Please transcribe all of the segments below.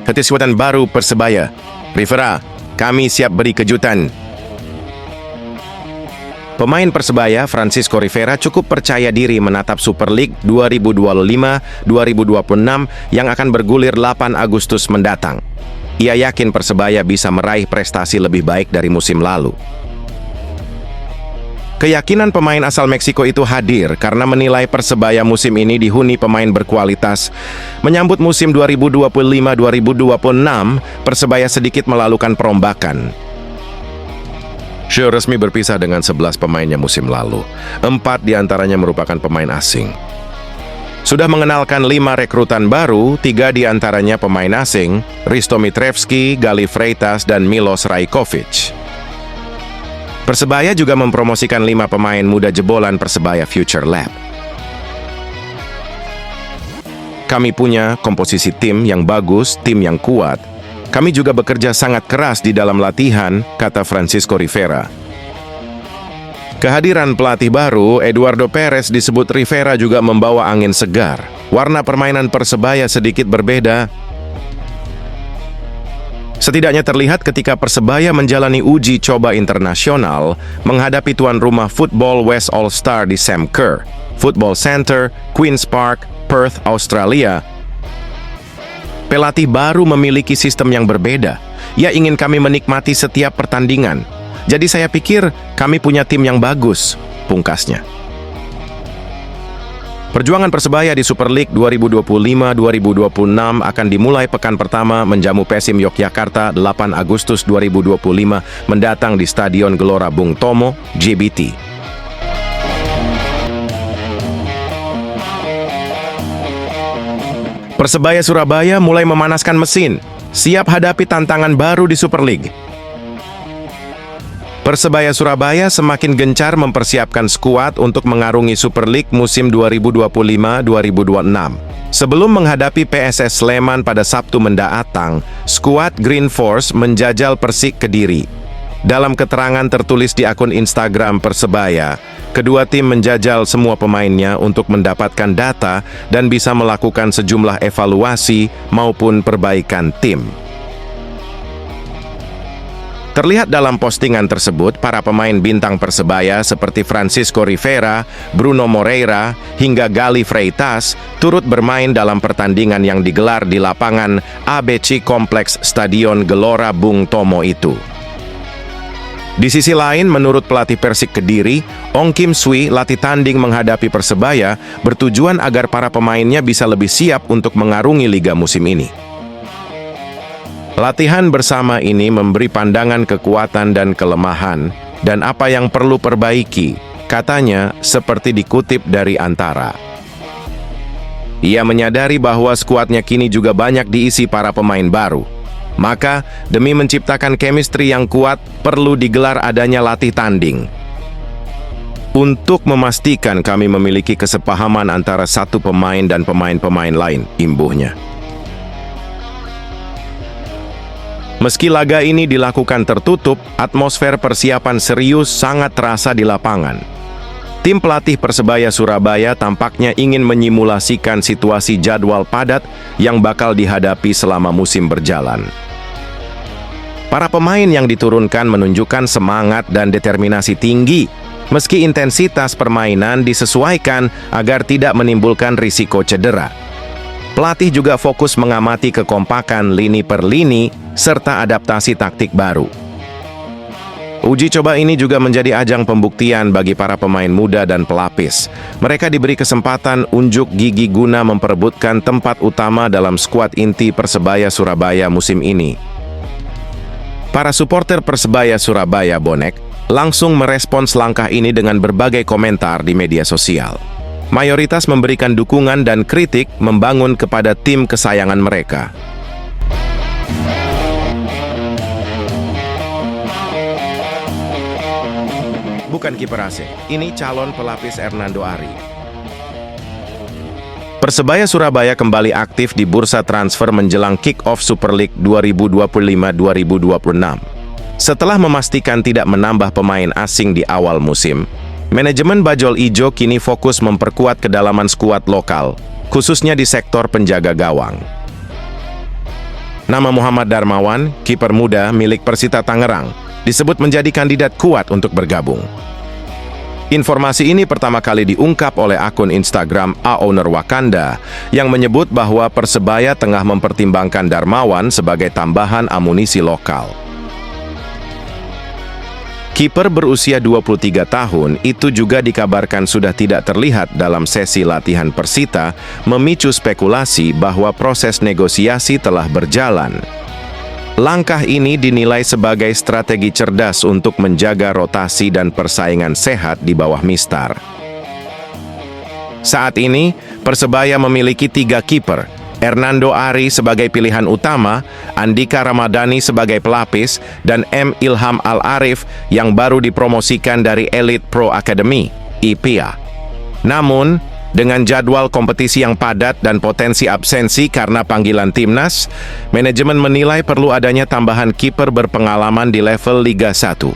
Kesesuaian baru Persebaya. Rivera, kami siap beri kejutan. Pemain Persebaya, Francisco Rivera, cukup percaya diri menatap Super League 2025-2026 yang akan bergulir 8 Agustus mendatang. Ia yakin Persebaya bisa meraih prestasi lebih baik dari musim lalu. Keyakinan pemain asal Meksiko itu hadir karena menilai Persebaya musim ini dihuni pemain berkualitas. Menyambut musim 2025-2026, Persebaya sedikit melakukan perombakan. Show resmi berpisah dengan 11 pemainnya musim lalu. 4 diantaranya merupakan pemain asing. Sudah mengenalkan 5 rekrutan baru, 3 diantaranya pemain asing, Risto Mitrevski, Gali Freitas, dan Milos Rajkovic. Persebaya juga mempromosikan 5 pemain muda jebolan Persebaya Future Lab. Kami punya komposisi tim yang bagus, tim yang kuat. Kami juga bekerja sangat keras di dalam latihan, kata Francisco Rivera. Kehadiran pelatih baru, Eduardo Perez, disebut Rivera juga membawa angin segar. Warna permainan Persebaya sedikit berbeda. Setidaknya terlihat ketika Persebaya menjalani uji coba internasional menghadapi tuan rumah Football West All-Star di Sam Kerr Football Center, Queen's Park, Perth, Australia. Pelatih baru memiliki sistem yang berbeda. Ia ingin kami menikmati setiap pertandingan. Jadi saya pikir kami punya tim yang bagus, pungkasnya. Perjuangan Persebaya di Super League 2025-2026 akan dimulai pekan pertama menjamu Persim Yogyakarta 8 Agustus 2025 mendatang di Stadion Gelora Bung Tomo, JBT. Persebaya Surabaya mulai memanaskan mesin, siap hadapi tantangan baru di Super League. Persebaya Surabaya semakin gencar mempersiapkan skuad untuk mengarungi Super League musim 2025-2026. Sebelum menghadapi PSS Sleman pada Sabtu mendatang, skuad Green Force menjajal Persik Kediri. Dalam keterangan tertulis di akun Instagram Persebaya, kedua tim menjajal semua pemainnya untuk mendapatkan data dan bisa melakukan sejumlah evaluasi maupun perbaikan tim. Terlihat dalam postingan tersebut, para pemain bintang Persebaya seperti Francisco Rivera, Bruno Moreira, hingga Gali Freitas turut bermain dalam pertandingan yang digelar di lapangan ABC Kompleks Stadion Gelora Bung Tomo itu. Di sisi lain, menurut pelatih Persik Kediri, Ong Kim Sui, latih tanding menghadapi Persebaya bertujuan agar para pemainnya bisa lebih siap untuk mengarungi liga musim ini. Latihan bersama ini memberi pandangan kekuatan dan kelemahan, dan apa yang perlu perbaiki, katanya, seperti dikutip dari Antara. Ia menyadari bahwa skuadnya kini juga banyak diisi para pemain baru. Maka, demi menciptakan chemistry yang kuat, perlu digelar adanya latih tanding. Untuk memastikan kami memiliki kesepahaman antara satu pemain dan pemain-pemain lain, imbuhnya. Meski laga ini dilakukan tertutup, atmosfer persiapan serius sangat terasa di lapangan. Tim pelatih Persebaya Surabaya tampaknya ingin menyimulasikan situasi jadwal padat yang bakal dihadapi selama musim berjalan. Para pemain yang diturunkan menunjukkan semangat dan determinasi tinggi, meski intensitas permainan disesuaikan agar tidak menimbulkan risiko cedera. Pelatih juga fokus mengamati kekompakan lini per lini serta adaptasi taktik baru. Uji coba ini juga menjadi ajang pembuktian bagi para pemain muda dan pelapis. Mereka diberi kesempatan unjuk gigi guna memperebutkan tempat utama dalam skuad inti Persebaya Surabaya musim ini. Para supporter Persebaya Surabaya bonek langsung merespons langkah ini dengan berbagai komentar di media sosial. Mayoritas memberikan dukungan dan kritik membangun kepada tim kesayangan mereka. Bukan kiper asing, ini calon pelapis Hernando Ari. Persebaya Surabaya kembali aktif di bursa transfer menjelang kick-off Super League 2025-2026. Setelah memastikan tidak menambah pemain asing di awal musim, Manajemen Bajul Ijo kini fokus memperkuat kedalaman skuad lokal, khususnya di sektor penjaga gawang. Nama Muhammad Darmawan, kiper muda milik Persita Tangerang, disebut menjadi kandidat kuat untuk bergabung. Informasi ini pertama kali diungkap oleh akun Instagram @owner Wakanda yang menyebut bahwa Persebaya tengah mempertimbangkan Darmawan sebagai tambahan amunisi lokal. Kiper berusia 23 tahun itu juga dikabarkan sudah tidak terlihat dalam sesi latihan Persita, memicu spekulasi bahwa proses negosiasi telah berjalan. Langkah ini dinilai sebagai strategi cerdas untuk menjaga rotasi dan persaingan sehat di bawah Mistar. Saat ini, Persebaya memiliki 3 kiper, Hernando Ari sebagai pilihan utama, Andika Ramadhani sebagai pelapis, dan M. Ilham Al-Arif yang baru dipromosikan dari Elite Pro Academy, IPA. Namun, dengan jadwal kompetisi yang padat dan potensi absensi karena panggilan timnas, manajemen menilai perlu adanya tambahan kiper berpengalaman di level Liga 1.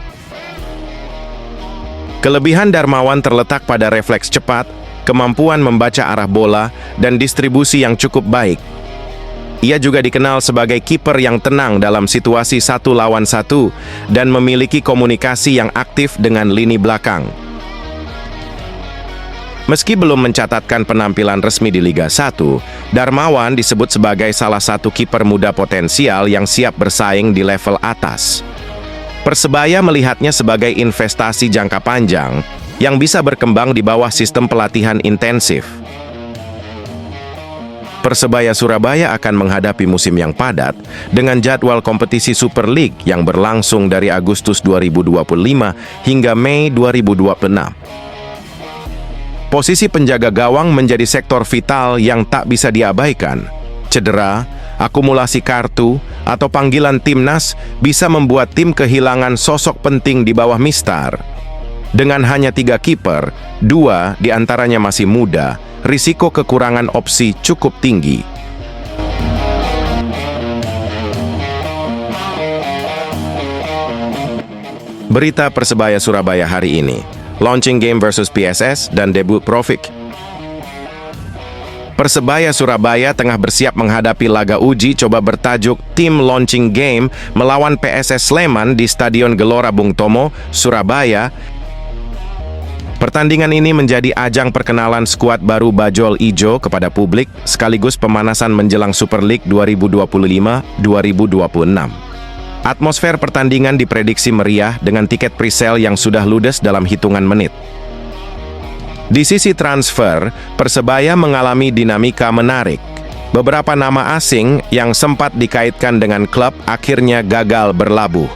Kelebihan Darmawan terletak pada refleks cepat, kemampuan membaca arah bola, dan distribusi yang cukup baik. Ia juga dikenal sebagai kiper yang tenang dalam situasi 1 lawan 1 dan memiliki komunikasi yang aktif dengan lini belakang. Meski belum mencatatkan penampilan resmi di Liga 1, Darmawan disebut sebagai salah satu kiper muda potensial yang siap bersaing di level atas. Persebaya melihatnya sebagai investasi jangka panjang yang bisa berkembang di bawah sistem pelatihan intensif. Persebaya Surabaya akan menghadapi musim yang padat dengan jadwal kompetisi Super League yang berlangsung dari Agustus 2025 hingga Mei 2026. Posisi penjaga gawang menjadi sektor vital yang tak bisa diabaikan. Cedera, akumulasi kartu, atau panggilan timnas bisa membuat tim kehilangan sosok penting di bawah Mistar. Dengan hanya 3 kiper, 2 diantaranya masih muda, risiko kekurangan opsi cukup tinggi. Berita Persebaya Surabaya hari ini. Launching game versus PSS dan debut Profik. Persebaya Surabaya tengah bersiap menghadapi laga uji coba bertajuk Tim Launching Game melawan PSS Sleman di Stadion Gelora Bung Tomo, Surabaya. Pertandingan ini menjadi ajang perkenalan skuad baru Bajul Ijo kepada publik, sekaligus pemanasan menjelang Super League 2025-2026. Atmosfer pertandingan diprediksi meriah dengan tiket presale yang sudah ludes dalam hitungan menit. Di sisi transfer, Persebaya mengalami dinamika menarik. Beberapa nama asing yang sempat dikaitkan dengan klub akhirnya gagal berlabuh.